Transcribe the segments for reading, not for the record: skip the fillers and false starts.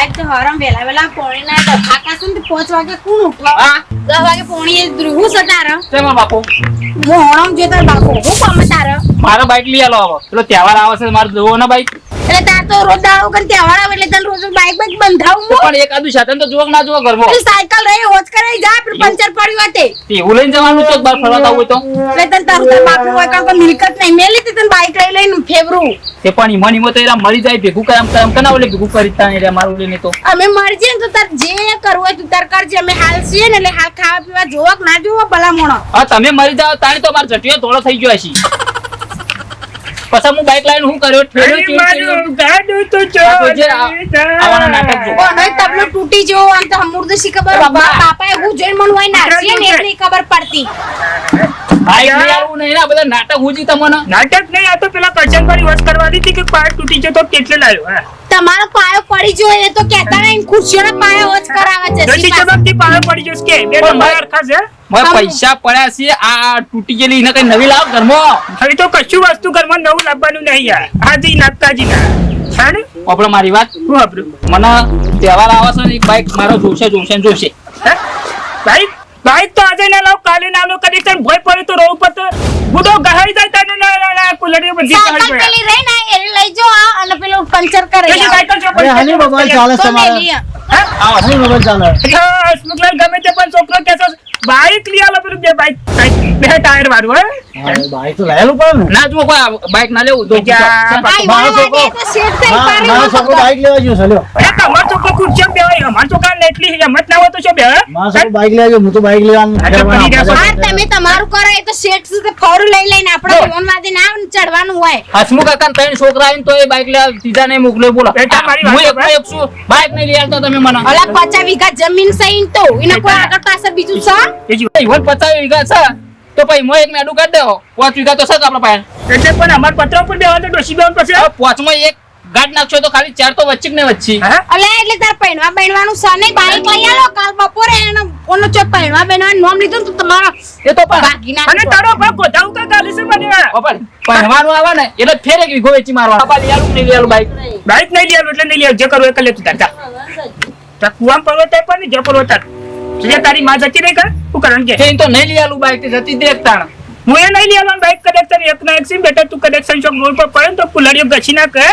Bike તો હરામ વેલા પોણી ના ડખા કાસન તો 5 વાગે કોણ ઉઠવા 10 વાગે પોણી ધ્રુવ સતાર તેમાં બાપુ હું હરામ જોતા બાપુ હું કામ તાર મારો બાઈક લઈ આલો હવે પેલો તહેવાર આવે છે મારે જોવો ને બાઈક એટલે તાર તો રોજ દાડો કન તહેવાર આવે એટલે તને રોજ બાઈક બંધાવું પણ એક આદુ સાધન તો જોક ના જોવો ઘરમાં સાયકલ રહી હોજ કરાઈ જા પણ પંચર પડ્યું હતે એવું લઈને જવાનું તો બાર ફરવા હોય તો એટલે તને તાર બાપુ હોય કાં મિલકત નહીં મેલી તને બાઈક લઈને ફેવરું તે પણ ઈમો તો એરા મરી જાય ભેગું કામ કના ઓલે ભેગું કરી તા રે મારું લઈને તો અમે મરી જઈએ તો તાર જે કરવું હોય તું તાર કરજે અમે હાલ છીએ ને એટલે હાલ ખાવા પીવા જોવક ના જોવો ભલા મોણો હા તમે મરી જાવ તાણી તો માર જટિયો થોડો થઈ ગયો હશે પછી હું બાઈક લઈને હું કર્યો આવવાના નાટક જો કોનો તબલો તૂટી જો આમ તો અમૃત સી ખબર બાપાએ હું જોઈને મન હોય નાસી ને એટલી ખબર પડતી બાઈક લઈ આવું નહીં ના બધા નાટક હુજી તમને નાટક નહીં આ તો પેલા કચનવાળી વાત કરવાની હતી કે પાય તૂટી ગયો તો કેટલે લાવ્યો હા તમારો પાયો પડી જો એ તો કહેતા નહીં ખુરશીઓના પાયા હોજ કરાવે છે દંડી ચબકથી પાયો પડી ગયો કે બે નંબર ખાસ હે મને પૈસા પડ્યા છે આ તૂટી ગયેલી એને કઈ નવી લાવ ઘરમાં હવે તો કશું વસ્તુ ઘરમાં નવું લાવવાનું નહીં યાર આજી નાપતાજી ના છાને આપણે મારી વાત હું આપણું મને તહેવાર આવે છે ને એક બાઈક મારો જોશે બાઈક તો આજે ના લાવ કાલે ના લાવ કદી તને ભય પડે તો રોડ પર તો બુડો ગહાઈ જાય તને ના કુલડીઓ બધી સાયકલ ગહાઈ પેલી રહી ને એ લઈ જો અને પેલું પંચર કરે જાય સાયકલ જો અરે હની મોબાઈલ ચાલે છે તમારા હની મોબાઈલ ચાલે સ્મગલર ગમે તે પણ છોકરો કેસો બાઈક લઈ આલો પેલું બે બાઈક બે ટાયર વાળું હે હા બાઈક તો લાયેલું પડે ને ના જો કોઈ બાઈક ના લેવું તો મારો છોકરો બાઈક લેવા ગયો છે લ્યો અરે તમાર છોકરો ખુરશી બેવાય અમાર છોકરા ને એટલી હિંમત ના હોય તો શું બે મારો છોકરો બાઈક લેવા ગયો હું તો બાઈક લેવાનું હા તમે તમારું કરો એ તો શેઠ સુધી ફોર લઈને આપણે લોન વાદે ના ચડવાનું હોય હસમુખ કાકા ત્રણ છોકરા આવીને તો એ બાઈક લેવા સીધા નહીં મોકલે બોલો બેટા મારી વાત હું એક છું બાઈક નહીં લઈ આવતો તમે મને અલા 50 વીઘા જમીન સહીન તો એને કોઈ આગળ પાછળ બીજું છે ઈવન 50 વીઘા છે તો પછી મો એક મેડું કાઢ દેવો 5 વીઘા તો છે આપણા પાસે એટલે પણ અમાર પત્ર ઉપર બેવા તો ડોસી બેન પછી હવે 5 માં એક ગાઢ નાખશો તો ખાલી 4 તો વચ્ચે ને વચ્ચે અલા એટલે તાર પૈણવા બૈણવાનું છે નહીં બાઈક લઈ આલો કાલ બપોરે એનો ઓનો ચો પૈણવા બૈણવાનું નામ લીધું તો તમારા એ તો પણ ભાગી ના અને તારો ભાઈ કોઠાઉ કા ગાલી છે મને પહેરવાનું આવે ને એટલે ફેરે કે વીઘો વેચી મારવાનો બાપા લઈ આલું નહીં લઈ આલું બાઈક બાઈક નહીં લેવું એટલે નહીં લેવું જે કરવું એ કરી લે તું તાર તા કુવામ પર્વત પણ જે પર્વત તુજે તારી માં જતી રહી કા હું કારણ કે તો નહીં લઈ આલું બાઈક જતી દેખતાણ હું એ નહીં લેવાનું બાઈક કનેક્શન એક ના એક સિમ બેટા તું કનેક્શન શોપ રોડ પર પડે તો કુલડીઓ ગછી ના કે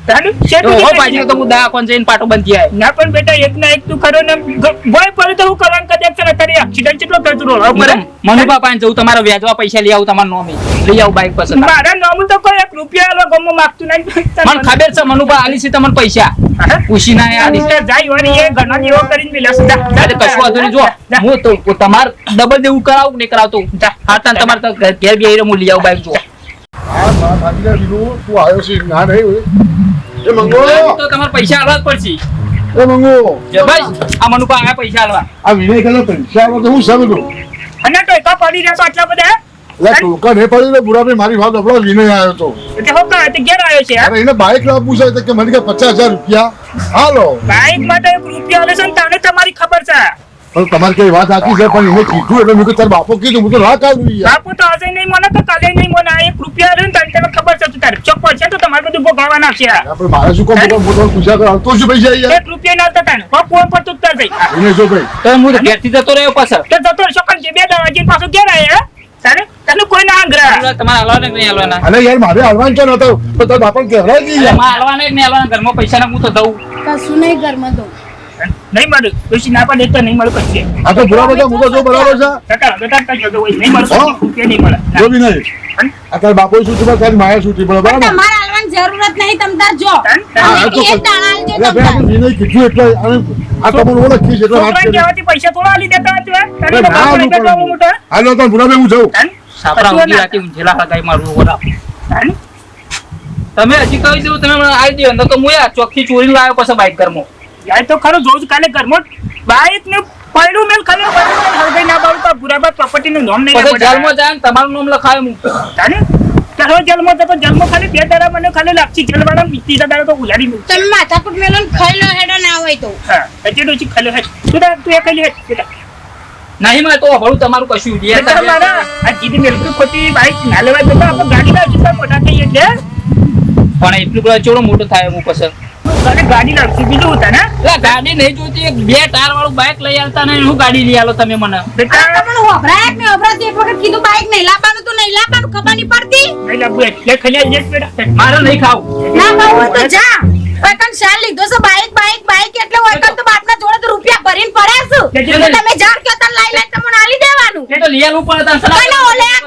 તારું શેઠ હો પાછી તો હું દા કોણ જઈને પાટો બંધી આય ના પણ બેટા એક ના એક તું ખરો ને ભય પડે તો હું કરવાનું કનેક્શન અત્યારે એક્સિડન્ટ કેટલો કરતું રોડ ઉપર મનુભા પાસે જવું તમારો વ્યાજવા પૈસા લઈ આવું તમારું નોમી લઈ આવું બાઈક પસંદ મારા નામ તો કોઈ 1 રૂપિયા આલો ગમો માંગતું નહીં મને ખબર છે મનુભા આલી છે તમને પૈસા પૂછી ના આલી છે જાય વળી એ ઘણા જેવો કરીને મિલા સીધા અરે કશું વાંધો નહીં જો હું તો તમાર ડબલ દેવું કરાવું ને કરાવતો હા તને તમારે તો ઘેર બે હું લઈ આવું બાઈક જો હા ભાગીદાર બીજું તું આવ્યો છે ના નહીં એ મંગો તો તમારે પૈસા આલવા જ પડશે એ મંગો જે ભાઈ આ મનુભા આ પૈસા આલવા આ વિનય કને પૈસા આવે તો હું સમજું અને તો એકા પડી રહ્યા તો આટલા બધા એટલે ટોકન હે પડી ને બુરાભાઈ મારી વાત આપણો વિનય આવ્યો તો એટલે હો કા તે ઘેર આવ્યો છે અરે એને બાઈક લાવવું છે તો કે મને કે 50000 રૂપિયા હાલો બાઈક માટે 1 રૂપિયા આલે છે ને તને તમારી ખબર છે પણ તમારી કઈ વાત સાચી છે પણ એને કીધું એટલે મેં તાર બાપો કીધું હું તો ના કાઢું યાર બાપુ તો આજે નહીં મને તો કાલે નહીં મને 1 રૂપિયા આલે ને તને ખબર છે તું તારે ચોક પડશે તો તમારે બધું ભોગવવાના છે આપણે મારે શું કોમ મોટો પૂછા કર તો શું પૈસા યાર 1 રૂપિયા ના આવતા તને ફોન પર તું તાર જઈ એને જો ભાઈ તો હું તો ઘેરથી જતો રહ્યો પાછળ તો જતો છોકન જે બે દવા જઈને પાછો ઘેર આવ્યા તારે તને કોઈ ના આંગરા તમારે હાલવાના કે નહીં હાલવાના અરે યાર મારે આવવાનું છે નતો તો તાર બાપાને કહેવાય જી યાર એમાં હાલવાના કે નહીં હાલવાના ઘરમાં પૈસા ના હું તો દઉં કશું નહીં ઘરમાં તો નહીં મળે પછી ના પડે તો નહીં મળે પછી આ તો બુરા બધા મુકો જો બરાબર છે કાકા બેટા કઈ જતો હોય નહીં મળે રૂપિયા નહીં મળે જો બી નહીં આ તાર બાપો શું છે તારી માયા શું છે બરાબર ને તમારે હાલવાની જરૂરત નહીં તમ તાર જો હા, તો એક દાણા આલજો એટલે તમ તાર આપણે વિનય કીધું એટલે આ તમને ઓળખી છે એટલે વાત છોકરાને કરી કહેવાથી પૈસા થોડા આલી દેતા હતા તને અરે તો ના બાપુ હું એટલો મોટો હાલો તો બુરાભાઈ હું જાઉં સાપરા ઊંઘી રાતી ઊંઝેલા હગાઈ મારું ઓરા તમે હજી કહી દઉં તમે મને આવી દો અંદર તો હું યાર ચોખ્ખી ચોરી લાવ્યો પછી બાઈક ઘરમાં યાર તો ખરો જોજ કાલે ઘરમાં બાઈક ને પડ્યું મેલ ખાલી હરગાઈ ના બાળું તો બુરાબા પ્રોપર્ટી નું નામ નહીં પછી જેલમાં જાય ને તમારું નામ લખાવે હું તાને તારો જેલમાં જતો જેલમાં ખાલી 2 દાડા મને ખાલી લાગતી જેલવાળા ત્રીજા દાડા તો ઉલાડી મૂક તમે માથાકૂટ મેલો ને ખાઈ લો હેડો ના હોય તો હા એટલે ડોચી ખાલી હે તું એ ખાલી હે બેટા નહીં મેં તો ભરું તમારું કશું મારા આ જીદી મેલકી ખોટી બાઈક ના લેવાય તો આપણે ગાડી ના જેટલા મોટા થઈએ એટલે પણ એટલું બધું ચેવડો મોટો થાય હું પછી તને ગાડી લાવશું બીજું હતા ને એટલે ગાડી નહીં જોઈતી, એક 2 ટાયર વાળું બાઇક લઈ આવતા ને હું ગાડી લઈ આલો તમે મને. બેટા તમને વભરાય કે નહીં વભરાય? એક વખત કીધું બાઈક નહીં લાવવાનું તો નહીં લાવવાનું, ખબર નહીં પડતી? નહીં લાવવું એટલે ખાલી જ બેટા મારે નહીં ખાવું. ના ખાવું હોય તો જા. કોઈ કણ શાલ લીધો છે બાઈક એટલે હોય કણ તો બાપના જોડે તો રૂપિયા ભરીને પડ્યા છું. તો તમે જાણ કે તને લઈ તમને આલી દેવાનું. એ તો લઈ આલવું પડે તને.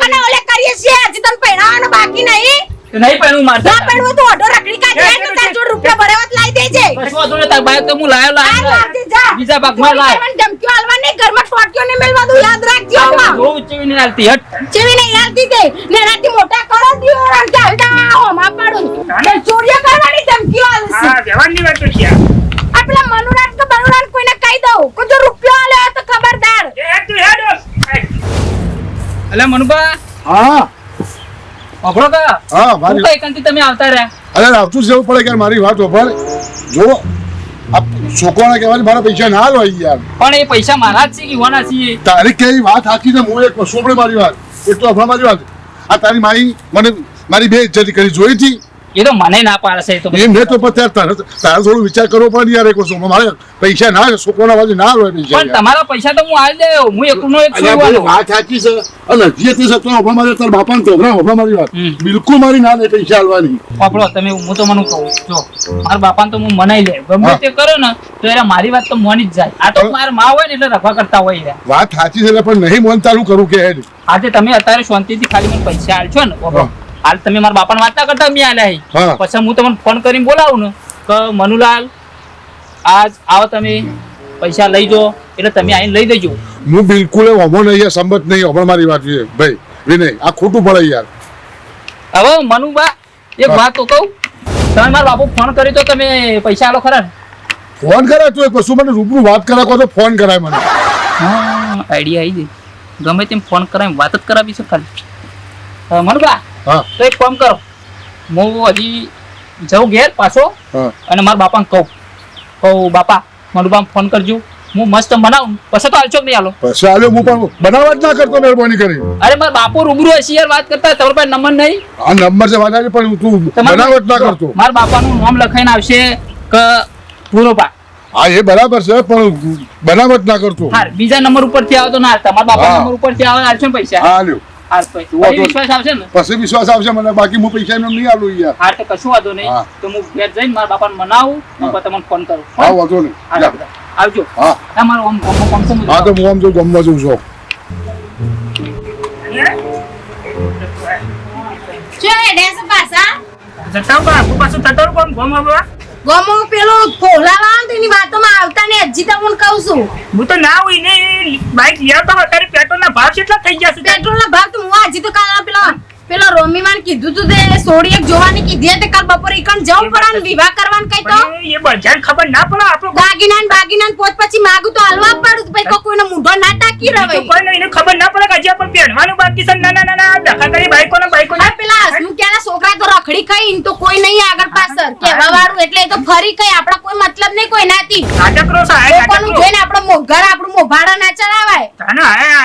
કને ઓલે કરીએ છીએ, હજી તને પહેરાવાનું બાકી નહીં. નહીં પણ હું મારતા. ના પહેરવું તો ઓઢો રખડી કાઢી તો તાર જોડે રૂપિયા ભરાવત લાઈ દેજે. કશું વાંધો નહીં, તાર બાઈક તો હું લાયો આ લાવજે જા. બીજા ભાગમાં લાય. મને ધમકીઓ આલવા નહીં, ઘરમાં ટોટિયો ને મેલવા દઉં, યાદ રાખજો આમાં. બહુ ઉચ્ચી નહીં હાલતી, હટ. ચેવી નહીં યાલતી દે ને રાતી મોટા કરો દિયો રામ કે હલતા હોમાં પાડું ને ચોરીઓ કરવાની ધમકીઓ આલશે. હા વ્યવહારની વાત તો છે આપલા મનુરાજ કે બનુરાજ કોઈને કહી દઉં કે જો રૂપિયો આલે તો ખબરદાર. એ તું હેડો અલા મનુભા, હા અભળો કા? હા હું મારી કઈ કંથી તમે આવતા રહ્યા? અરે આવતું જ જવું પડે કે મારી વાત ઓફર જો આ છોકરાને કહેવાય મારા પૈસા ના લો યાર. પણ એ પૈસા મારા જ છે કે ઈવાના છીએ? તારી કેવી વાત સાચી છે, હું એક સોપડે મારી વાત એટલો અફરા મારી વાત. આ તારી માઈ મને મારી બે ઇજ્જત કરી જોઈ હતી એ તો મને ના પાડશે. એ તો એમ ને તો પછી તારે થોડું વિચાર કરવો પડે યાર. એક વસ્તુ મારે પૈસા ના છોકરાના બાજુ ના હોય પૈસા પણ તમારા પૈસા તો હું આલી દેયો. હું એકનો એક અલ્યા ભાઈ, છું. વાત સાચી છે અને હજી તે સત્તો અફરા મારી તારા બાપાને તો અફરા મારી વાત હમ. બિલકુલ મારી ના નહીં પૈસા આલવાની. અભળો તમે, હું તો મને કહું જો મારા બાપાને તો હું મનાઈ લે ગમે હા. તે કરે ને તો એને મારી વાત તો મોની જ જાય. આ તો મારા માં હોય ને એટલે રખવા કરતા હોય રહ્યા. વાત સાચી છે પણ નહીં મોન તારું કરું કે હેડ. આજે તમે અત્યારે શાંતિથી ખાલી મને પૈસા આલશો ને બાપા, હા. હાલ તમે મારા બાપાને વાત ના કરતા મેં આલ્યા હા. પછી હું તમને ફોન કરીને બોલાવું ને કે મનુલાલ આજ આવો તમે પૈસા લઈ જો, એટલે તમે આવીને લઈ દેજો. હું બિલકુલ હોમો નહીં યાર, સંમત નહીં હોમો મારી વાત છે ભાઈ વિનય. આ ખોટું પડે યાર. હવે મનુબા એક હા. વાત તો કહું, તમે મારા બાપુ ફોન કરી તો તમે પૈસા આલો ખરા ને? ફોન કરાય તું એક વસ્તુ મને રૂબરૂ વાત કરાવ તો ફોન કરાય મને. હા આઈડિયા આવી ગઈ. ગમે તેમ ફોન કરાવી વાત જ કરાવી છે ખાલી. મનુબા હા તો એક કામ કરો, હું હજી જાઉં ઘેર પાછો હા અને મારા બાપાને કહું બાપા મનુબા ફોન કરજો, હું મસ્ત બનાવું પછી તો હાલશો કે નહીં હાલો? પછી આલ્યો હું પણ બનાવવા જ ના કરતો મહેરબાની કરી. અરે મારા બાપુ રૂબરૂ હશે યાર વાત કરતા, તમારા પાસે નંબર નહીં? આ નંબર છે વાંધા પણ તું બનાવટ ના કરતો. મારા બાપાનું નામ લખાઈને આવશે કે પૂરોપા. હા એ બરાબર છે પણ બનાવટ ના કરતો. હા બીજા નંબર ઉપરથી આવે તો ના હાલતા, મારા બાપા હા. નંબર ઉપરથી આવે હાલશો ને પૈસા? હા આલ્યો હાલ પછી તું વાંધો વિશ્વાસ આવશે ને? પછી વિશ્વાસ આવશે મને, બાકી હું પૈસા એમને નહીં આલું યાર. હા તો કશું વાંધો નહીં. હા. તો હું ઘેર જઈને મારા બાપાને મનાવું હા. પછી તમને ફોન કરું. હા વાંધો નહીં. હા, જા. બધા. આવજો. હા તમારું આમ કામ છે ને? હા તો હું આમ જો ગમવા જઉં છું. જો એ ડેસ પાસા જતા બાપુ પાછું તટોર કોમ ગોમ હવે ગોમો પેલો ફોલાવા તેની વાતોમાં આવતા ને હજી તમને કહું છું. હું તો ના હોય ને બાઈક લેતો અત્યારે પેટ્રોલના ભાવ કેટલા થઈ ગયા છે પેટ્રોલ ના ભાવ તો હું હજી તો કાલ પેલો રોમીમાન કીધું તું તે સોડી એક જોવાની કીધી હતી કાલ બપોરે ઈકણ જવું પડે ને વિવાહ કરવાનું કઈ તો પણ એ બજાર ખબર ના પડે આપણો દાગીના ને બાગીના ને પોત પછી માગું તો હાલવા પડું પછી કોઈ કોઈનો મૂઢો ના ટાકી તો રવે. કોઈ નહીં, એને ખબર ના પડે કે હજી આપણે પહેરવાનું બાકી છે નાના નાના ડખા કરી બાઈકો આ પેલા હસમુખિયાના છોકરા તો રખડી ખાઈ ને તો કોઈ નહીં આગળ પાછળ કહેવા વાળું એટલે એ તો ફરી કઈ આપડા કોઈ મતલબ નહીં કોઈ નાતી નાટકરો સહાય લોકોનું જોઈને આપણે મોઘર આપણું મોભાડા ના ચડાવાય.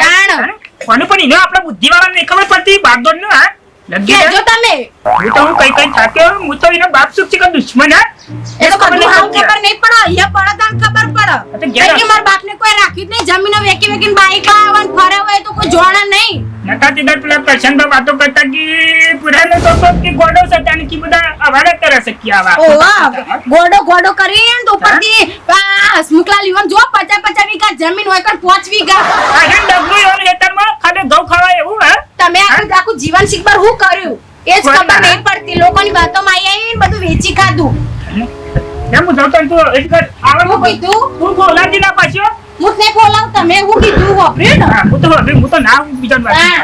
તાણ. કોને પણ એને આપણે બુદ્ધિવાળા નહીં ખબર પડતી બાગદોડ ને હા લગી કેજો તમે હું તો હું કઈ થાક્યો હું તો એનો બાપ સુખ છે કે દુશ્મન હા એ તો બધું હાવ ખબર નહીં પડે અહીંયા પડે તાણ ખબર પડે તો ઘેર કે મારા બાપને કોઈ રાખ્યું જ નહીં જમીનો વેકી વેકીને બાઈક લાવવા ને ફરે હોય તો કોઈ જોણે નહીં. નતા તીધર પેલા પ્રશાંત વાતો કરતા કે પુરાનો તો કે ગોડો સતાની કે બધા અવાડા કરે છે કે આવા ઓવા ગોડો કરીને તો ઉપરથી આ હસમુખલાલ ઈવન જો 50 વીઘા જમીન હોય કણ 5 વીઘા આ હેન ડબલું એનું હેતરમાં ખાલી ઘઉં ખવાય એવું હે તમે આખું જીવન શીખબર હું કર્યું એ જ ખબર નહીં પડતી લોકોની વાતોમાં આવીને બધું વેચી ખાધું. એમ હું જોતો તો એક આવડું હું કીધું હું બોલાજી ના પાછો હું જ નહીં બોલાવ તમે હું કીધું વાપર્યું ને હા હું તો ના બીજા વાત હા